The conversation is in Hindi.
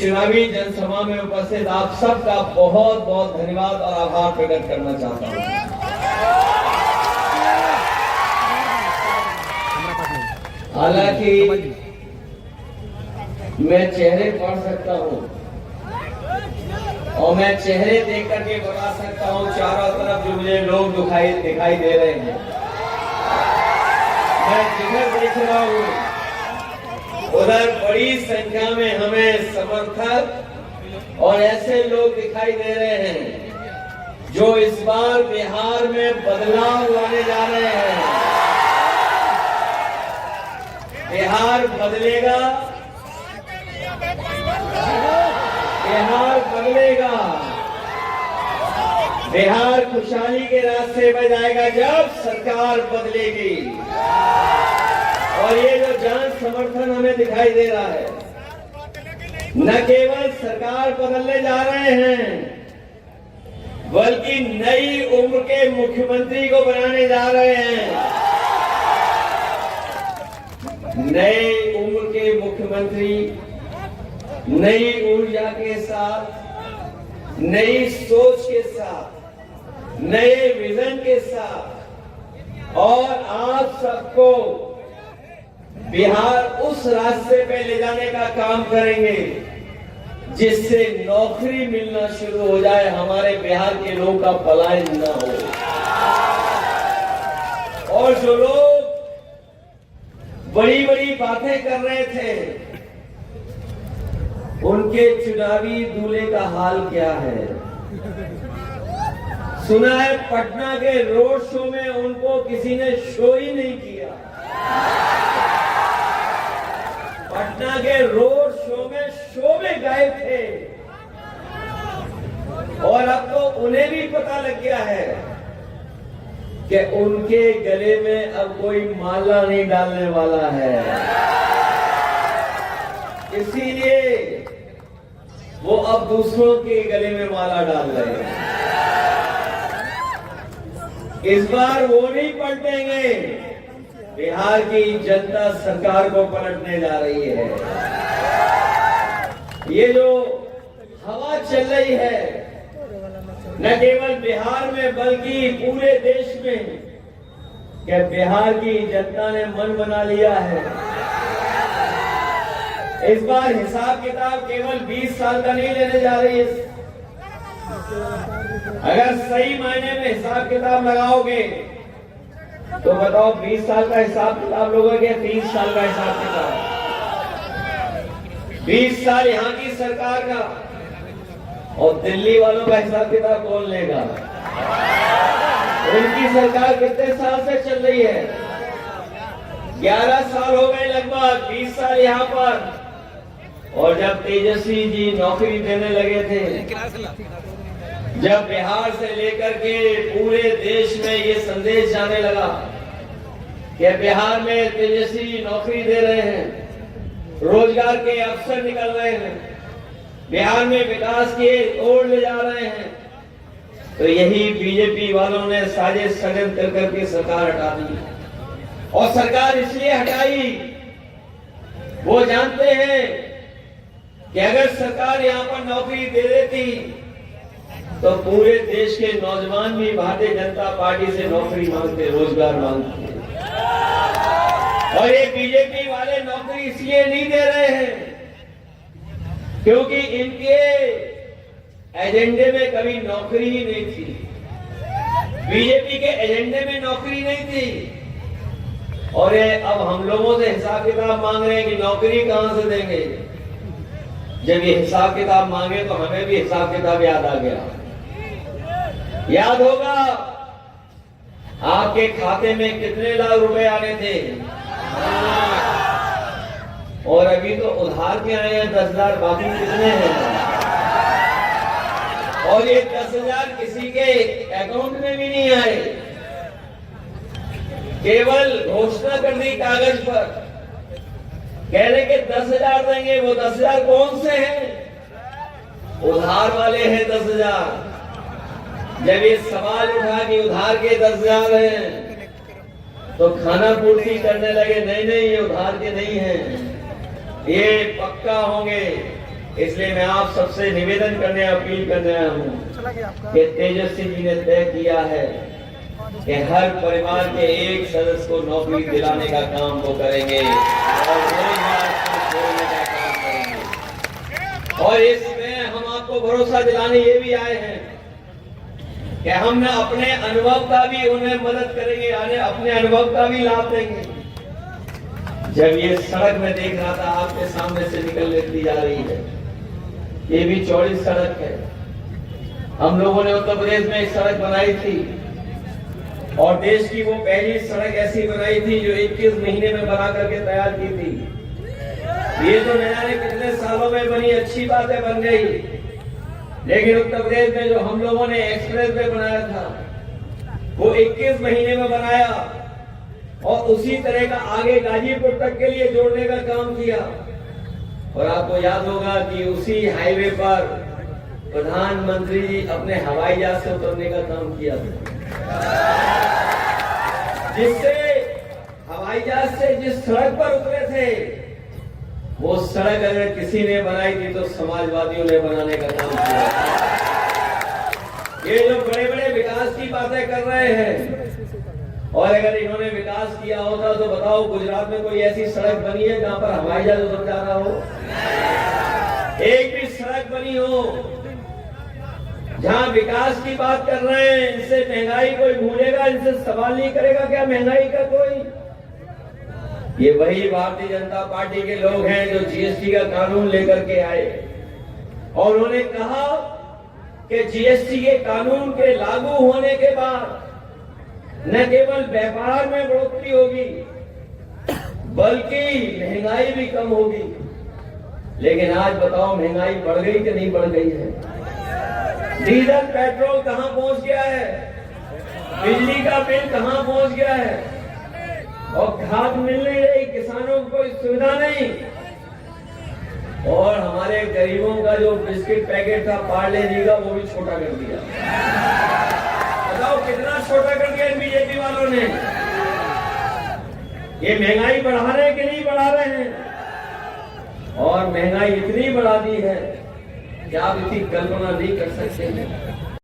चुनावी जनसभा में उपस्थित आप सबका बहुत बहुत धन्यवाद और आभार प्रकट करना चाहता हूं। हालांकि मैं चेहरे पढ़ सकता हूं और मैं चेहरे देख करके बता सकता हूं चारों तरफ जो मुझे लोग दिखाई दे रहे हैं। मैं जिधर देख रहा हूं उधर बड़ी संख्या में हमें समर्थक और ऐसे लोग दिखाई दे रहे हैं जो इस बार बिहार में बदलाव लाने जा रहे हैं। बिहार बदलेगा, बिहार बदलेगा, बिहार खुशहाली के रास्ते पर जाएगा जब सरकार बदलेगी। और ये जो जन समर्थन हमें दिखाई दे रहा है, न केवल सरकार बदलने जा रहे हैं बल्कि नई उम्र के मुख्यमंत्री को बनाने जा रहे हैं। नए उम्र के मुख्यमंत्री नई ऊर्जा के साथ, नई सोच के साथ, नए विजन के साथ और आप सबको बिहार उस रास्ते पे ले जाने का काम करेंगे जिससे नौकरी मिलना शुरू हो जाए, हमारे बिहार के लोगों का पलायन न हो। और जो लोग बड़ी बड़ी बातें कर रहे थे उनके चुनावी दूल्हे का हाल क्या है? सुना है पटना के रोड शो में उनको किसी ने शो ही नहीं किया। पटना के रोड शो में गए थे और अब तो उन्हें भी पता लग गया है कि उनके गले में अब कोई माला नहीं डालने वाला है। इसीलिए वो अब दूसरों के गले में माला डाल रहे हैं। इस बार वो नहीं पलटेंगे, बिहार की जनता सरकार को पलटने जा रही है। ये जो हवा चल रही है न केवल बिहार में बल्कि पूरे देश में, क्या बिहार की जनता ने मन बना लिया है। इस बार हिसाब किताब केवल 20 साल का नहीं लेने जा रही है। अगर सही मायने में हिसाब किताब लगाओगे तो बताओ 20 साल का हिसाब किताब लोगे या 30 साल का हिसाब किताब? 20 साल यहाँ की सरकार का और दिल्ली वालों का हिसाब किताब कौन लेगा? उनकी सरकार कितने साल से चल रही है? 11 साल हो गए लगभग, 20 साल यहाँ पर। और जब तेजस्वी जी नौकरी देने लगे थे, जब बिहार से लेकर के पूरे देश में ये संदेश जाने लगा कि बिहार में तेजस्वी नौकरी दे रहे हैं, रोजगार के अवसर निकल रहे हैं, बिहार में विकास की ओर ले जा रहे हैं, तो यही बीजेपी वालों ने साजिश षड्यंत्र करके सरकार हटा दी। और सरकार इसलिए हटाई, वो जानते हैं कि अगर सरकार यहाँ पर नौकरी दे देती तो पूरे देश के नौजवान भी भारतीय जनता पार्टी से नौकरी मांगते, रोजगार मांगते। और ये बीजेपी वाले नौकरी इसलिए नहीं दे रहे हैं क्योंकि इनके एजेंडे में कभी नौकरी ही नहीं थी। बीजेपी के एजेंडे में नौकरी नहीं थी और ये अब हम लोगों से हिसाब किताब मांग रहे हैं कि नौकरी कहां से देंगे। जब ये हिसाब किताब मांगे तो हमें भी हिसाब किताब याद आ गया। याद होगा आपके खाते में कितने लाख रुपए आने थे और अभी तो उधार के आए हैं 10,000, बाकी कितने हैं? और ये 10,000 किसी के अकाउंट में भी नहीं आए, केवल घोषणा कर दी कागज पर, कह रहे कि 10,000 देंगे। वो 10,000 कौन से हैं? उधार वाले हैं 10,000। जब ये सवाल उठा कि उधार के 10,000 हैं तो खाना पूर्ति करने लगे, नहीं नहीं ये उधार के नहीं हैं, ये पक्का होंगे। इसलिए मैं आप सबसे निवेदन करने अपील करने आया हूँ कि तेजस्वी जी ने तय किया है कि हर परिवार के एक सदस्य को नौकरी दिलाने का काम वो करेंगे और रोजगार को जोड़ने का काम करेंगे। और इसमें हम आपको भरोसा दिलाने ये भी आए हैं कि हम अपने अनुभव का भी उन्हें मदद करेंगे, अपने अनुभव का भी लाभ देंगे। जब ये सड़क में देख रहा था आपके सामने से निकलती जा रही है, ये भी चौड़ी सड़क है। हम लोगों ने उत्तर प्रदेश में एक सड़क बनाई थी और देश की वो पहली सड़क ऐसी बनाई थी जो 21 महीने में बना करके तैयार की थी। ये तो न जाने कितने सालों में बनी, अच्छी बात है, बन गई। लेकिन उत्तर प्रदेश में जो हम लोगों ने एक्सप्रेस वे बनाया था वो 21 महीने में बनाया और उसी तरह का आगे गाजीपुर तक के लिए जोड़ने का काम किया। और आपको याद होगा कि उसी हाईवे पर प्रधानमंत्री जी अपने हवाई जहाज से उतरने का काम किया था, जिससे हवाई जहाज से जिस सड़क पर उतरे थे वो सड़क अगर किसी ने बनाई थी तो समाजवादियों ने बनाने का काम किया। ये जो बड़े बड़े विकास की बातें कर रहे हैं, और अगर इन्होंने विकास किया होता तो बताओ गुजरात में कोई ऐसी सड़क बनी है जहां पर हवाई जहाज उतर जा रहा हो? एक भी सड़क बनी हो? जहां विकास की बात कर रहे हैं, इनसे महंगाई कोई भूलेगा, इनसे सवाल नहीं करेगा क्या महंगाई का कोई? ये वही भारतीय जनता पार्टी के लोग हैं जो जीएसटी का कानून लेकर के आए और उन्होंने कहा कि जीएसटी के कानून के लागू होने के बाद न केवल व्यापार में बढ़ोतरी होगी बल्कि महंगाई भी कम होगी। लेकिन आज बताओ महंगाई बढ़ गई कि नहीं बढ़ गई है? डीजल पेट्रोल कहां पहुंच गया है? बिजली का बिल कहां पहुंच गया है? और खाद मिल नहीं रही, किसानों को कोई सुविधा नहीं। और हमारे गरीबों का जो बिस्किट पैकेट था पार्ले जी का वो भी छोटा कर दिया। बताओ कितना छोटा कर दिया बीजेपी वालों ने। ये महंगाई बढ़ा रहे हैं कि नहीं बढ़ा रहे हैं? और महंगाई इतनी बढ़ा दी है कि आप इसकी कल्पना नहीं कर सकते हैं।